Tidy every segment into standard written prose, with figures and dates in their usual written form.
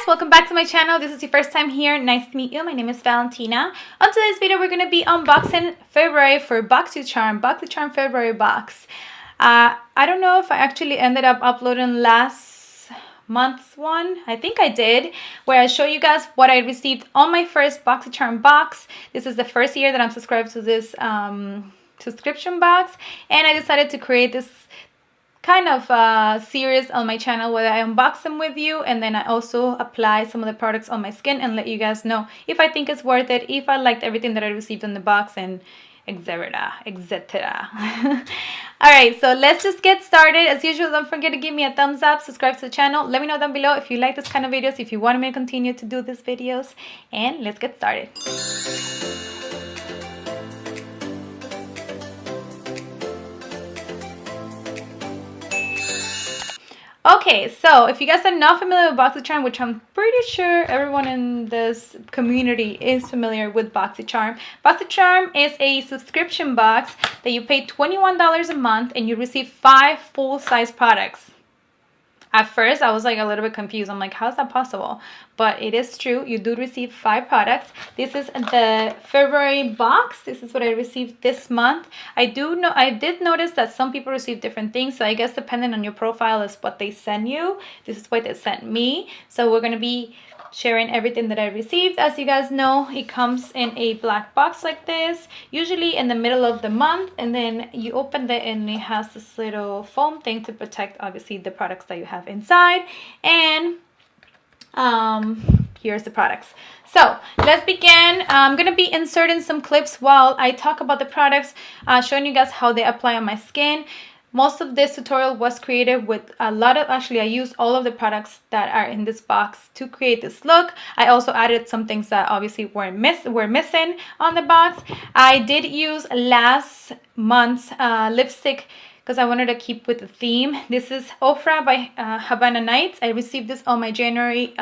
welcome back to my channel. This is your first time here. Nice to meet you. My name is Valentina. On today's video, we're going to be unboxing February for Boxy Charm February box. I don't know if I actually ended up uploading last month's one. I think I did, where I show you guys what I received on my first Boxy Charm box. This is the first year that I'm subscribed to this subscription box, and I decided to create this kind of series on my channel where I unbox them with you, and then I also apply some of the products on my skin and let you guys know if I think it's worth it, if I liked everything that I received in the box, and etc. Alright, so let's just get started. As usual, don't forget to give me a thumbs up, subscribe to the channel, let me know down below if you like this kind of videos, if you want me to continue to do these videos, and let's get started. Okay, so if you guys are not familiar with Boxy Charm, which I'm pretty sure everyone in this community is familiar with Boxy Charm is a subscription box that you pay $21 a month and you receive 5 full-size products. At first, I was like a little bit confused. I'm like, how is that possible? But it is true. You do receive 5 products. This is the February box. This is what I received this month. I did notice that some people receive different things. So I guess depending on your profile is what they send you. This is what they sent me. So we're going to be sharing everything that I received. As you guys know, it comes in a black box like this, usually in the middle of the month, and then you open it and it has this little foam thing to protect obviously the products that you have inside. And here's the products. So let's begin. I'm gonna be inserting some clips while I talk about the products, showing you guys how they apply on my skin. Most of this tutorial was created with a lot of, actually I used all of the products that are in this box to create this look. I also added some things that obviously were missing on the box. I did use last month's lipstick because I wanted to keep with the theme. This is Ofra by Havana Nights. I received this on my January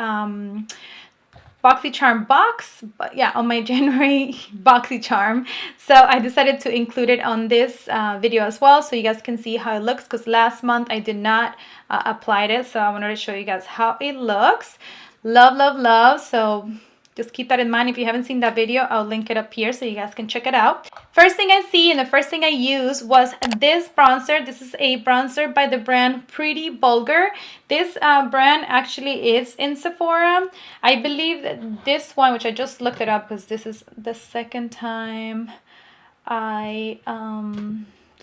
Boxy Charm box, but yeah, on my January Boxy Charm. So I decided to include it on this video as well, so you guys can see how it looks, because last month I did not apply it, so I wanted to show you guys how it looks. Love, love, love. So just keep that in mind. If you haven't seen that video, I'll link it up here so you guys can check it out. First thing I see and the first thing I use was this bronzer. This is a bronzer by the brand Pretty Vulgar. This brand actually is in Sephora. I believe that this one, which I just looked it up because this is the second time I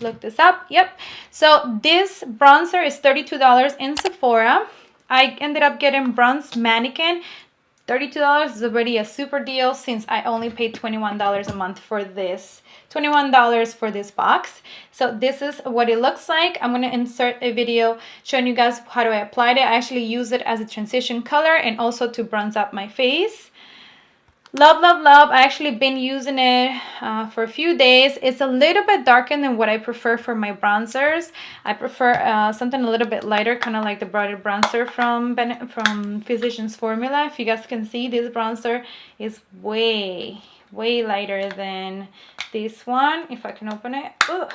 looked this up. Yep. So this bronzer is $32 in Sephora. I ended up getting Bronze Mannequin. $32 is already a super deal since I only paid $21 a month for this. $21 for this box. So this is what it looks like. I'm going to insert a video showing you guys how do I apply it. I actually use it as a transition color and also to bronze up my face. Love, love, love. I actually been using it for a few days. It's a little bit darker than what I prefer for my bronzers. I prefer something a little bit lighter, kind of like the broader bronzer from Physicians Formula. If you guys can see, this bronzer is way lighter than this one. If I can open it. Ooh.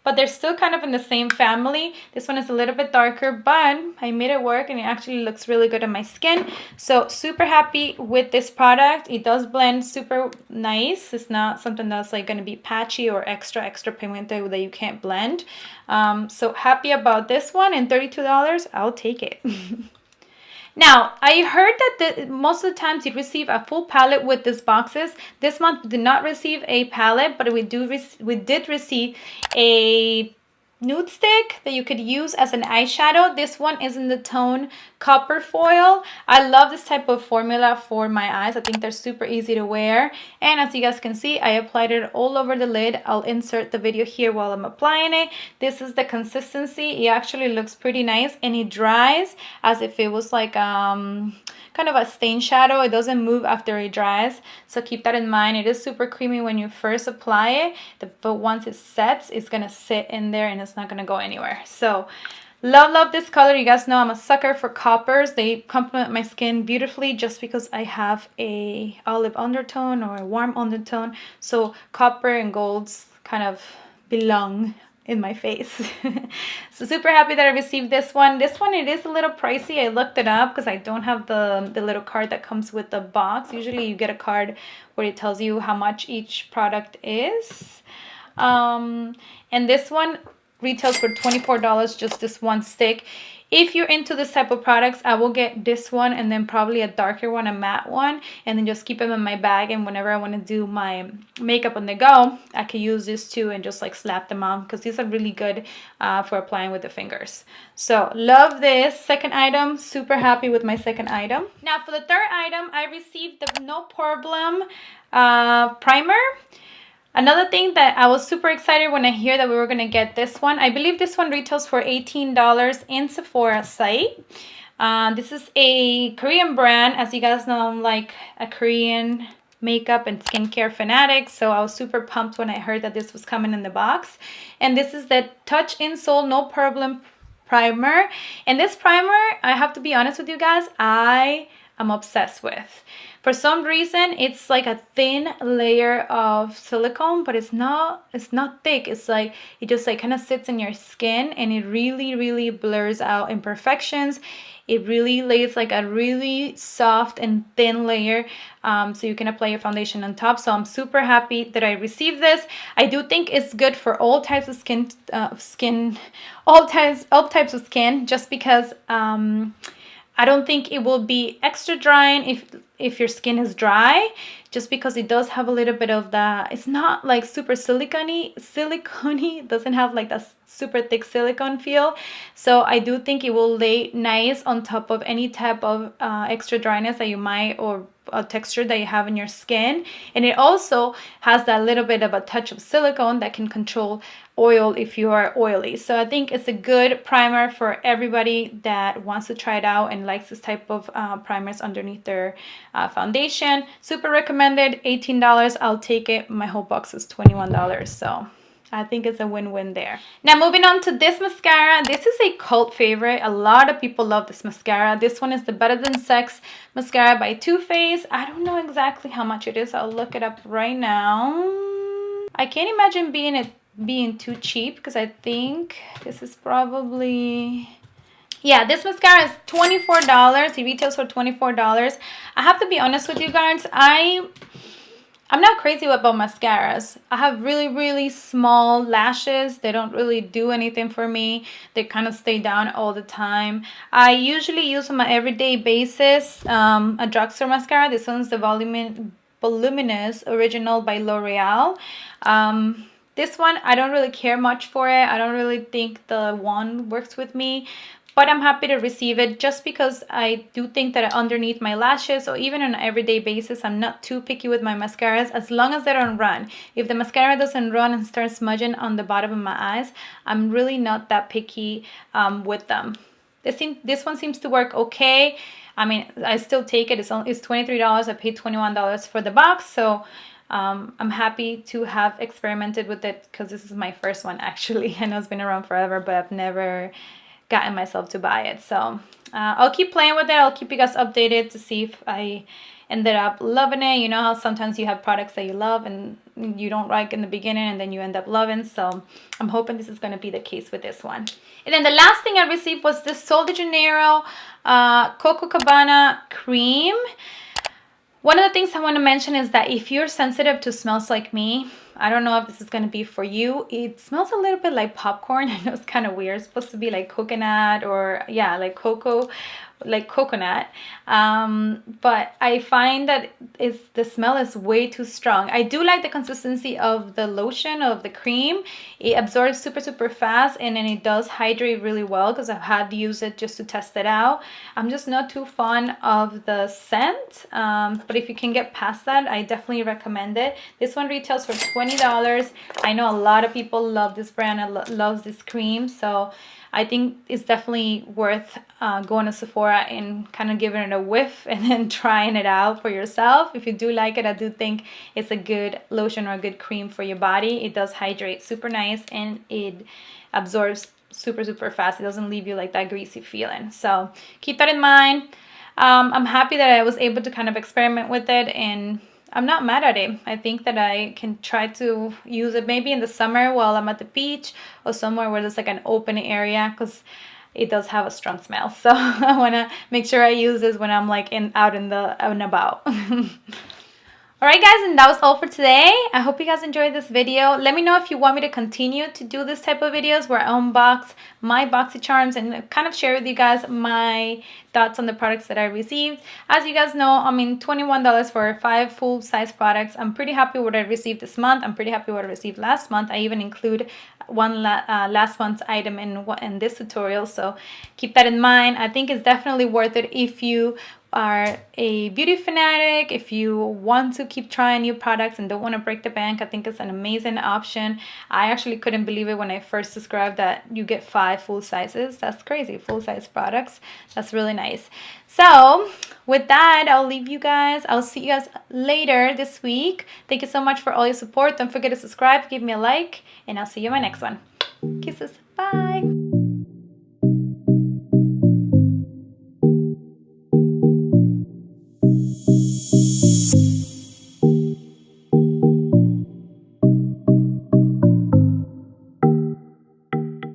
But they're still kind of in the same family. This one is a little bit darker, but I made it work and it actually looks really good on my skin. So super happy with this product. It does blend super nice. It's not something that's like going to be patchy or extra pigmented that you can't blend. So happy about this one, and $32, I'll take it. Now, I heard that most of the times you receive a full palette with these boxes. This month we did not receive a palette, but we did receive a nude stick that you could use as an eyeshadow. This one is in the tone Copper Foil. I love this type of formula for my eyes. I think they're super easy to wear. And as you guys can see, I applied it all over the lid. I'll insert the video here while I'm applying it. This is the consistency. It actually looks pretty nice, and it dries as if it was like kind of a stain shadow. It doesn't move after it dries, so keep that in mind. It is super creamy when you first apply it, but once it sets, it's gonna sit in there and it's not gonna go anywhere. So love this color. You guys know I'm a sucker for coppers. They complement my skin beautifully just because I have a olive undertone or a warm undertone, so copper and golds kind of belong in my face. So super happy that I received this one. This one, it is a little pricey. I looked it up because I don't have the little card that comes with the box. Usually you get a card where it tells you how much each product is. And this one retails for $24, just this one stick. If you're into this type of products, I will get this one and then probably a darker one, a matte one, and then just keep them in my bag. And whenever I want to do my makeup on the go, I can use this too and just like slap them on, because these are really good for applying with the fingers. So love this second item. Super happy with my second item. Now for the third item, I received the No Problem primer. Another thing that I was super excited when I hear that we were going to get this one. I believe this one retails for $18 in Sephora site. This is a Korean brand. As you guys know, I'm like a Korean makeup and skincare fanatic. So I was super pumped when I heard that this was coming in the box. And this is the Touch in Sol No Problem primer. And this primer, I have to be honest with you guys, I am obsessed with. For some reason, it's like a thin layer of silicone, but it's not thick. It's like, it just like kind of sits in your skin, and it really, really blurs out imperfections. It really lays like a really soft and thin layer, so you can apply your foundation on top. So I'm super happy that I received this. I do think it's good for all types of all types of skin, just because I don't think it will be extra drying if your skin is dry, just because it does have a little bit of that. It's not like super silicone-y, doesn't have like that super thick silicone feel. So I do think it will lay nice on top of any type of extra dryness that you might, or a texture that you have in your skin. And it also has that little bit of a touch of silicone that can control oil if you are oily. So I think it's a good primer for everybody that wants to try it out and likes this type of primers underneath their foundation. Super recommended. $18. I'll take it. My whole box is $21. So I think it's a win-win there. Now moving on to this mascara. This is a cult favorite. A lot of people love this mascara. This one is the Better Than Sex mascara by Too Faced. I don't know exactly how much it is. I'll look it up right now. I can't imagine being too cheap, because I think this is probably... Yeah, this mascara is $24. It retails for $24. I have to be honest with you guys. I'm not crazy about mascaras. I have really, really small lashes. They don't really do anything for me. They kind of stay down all the time. I usually use on my everyday basis a drugstore mascara. This one's the Voluminous Original by L'Oreal. This one, I don't really care much for it. I don't really think the wand works with me. But I'm happy to receive it, just because I do think that underneath my lashes, or even on an everyday basis, I'm not too picky with my mascaras, as long as they don't run. If the mascara doesn't run and start smudging on the bottom of my eyes, I'm really not that picky with them. This one seems to work okay. I mean, I still take it. It's $23. I paid $21 for the box. So I'm happy to have experimented with it, because this is my first one actually. I know it's been around forever, but I've never gotten myself to buy it. So I'll keep playing with it. I'll keep you guys updated to see if I ended up loving it. You know how sometimes you have products that you love and you don't like in the beginning, and then you end up loving. So I'm hoping this is going to be the case with this one. And then the last thing I received was this Sol de Janeiro Coco Cabana cream. One of the things I want to mention is that if you're sensitive to smells like me, I don't know if this is going to be for you. It smells a little bit like popcorn. I know it's kind of weird. It's supposed to be like coconut, or yeah, like coconut. But I find that the smell is way too strong. I do like the consistency of the lotion, of the cream. It absorbs super, super fast, and then it does hydrate really well, because I've had to use it just to test it out. I'm just not too fond of the scent, but if you can get past that, I definitely recommend it. This one retails for $20. I know a lot of people love this brand and loves this cream, so I think it's definitely worth going to Sephora and kind of giving it a whiff and then trying it out for yourself. If you do like it, I do think it's a good lotion or a good cream for your body. It does hydrate super nice, and it absorbs super, super fast. It doesn't leave you like that greasy feeling. So keep that in mind. I'm happy that I was able to kind of experiment with it, and I'm not mad at it. I think that I can try to use it maybe in the summer while I'm at the beach or somewhere where there's like an open area, because it does have a strong smell. So I want to make sure I use this when I'm like out and about. Alright guys, and that was all for today. I hope you guys enjoyed this video. Let me know if you want me to continue to do this type of videos where I unbox my Boxy charms and kind of share with you guys my thoughts on the products that I received. As you guys know, I mean, $21 for 5 full-size products. I'm pretty happy with what I received this month. I'm pretty happy with what I received last month. I even include one last month's item in this tutorial, so keep that in mind. I think it's definitely worth it if you are a beauty fanatic, if you want to keep trying new products and don't want to break the bank. I think it's an amazing option. I actually couldn't believe it when I first subscribed that you get 5 full sizes. That's crazy, full size products. That's really nice. So with that, I'll leave you guys. I'll see you guys later this week. Thank you so much for all your support. Don't forget to subscribe, give me a like, and I'll see you in my next one. Kisses. Bye.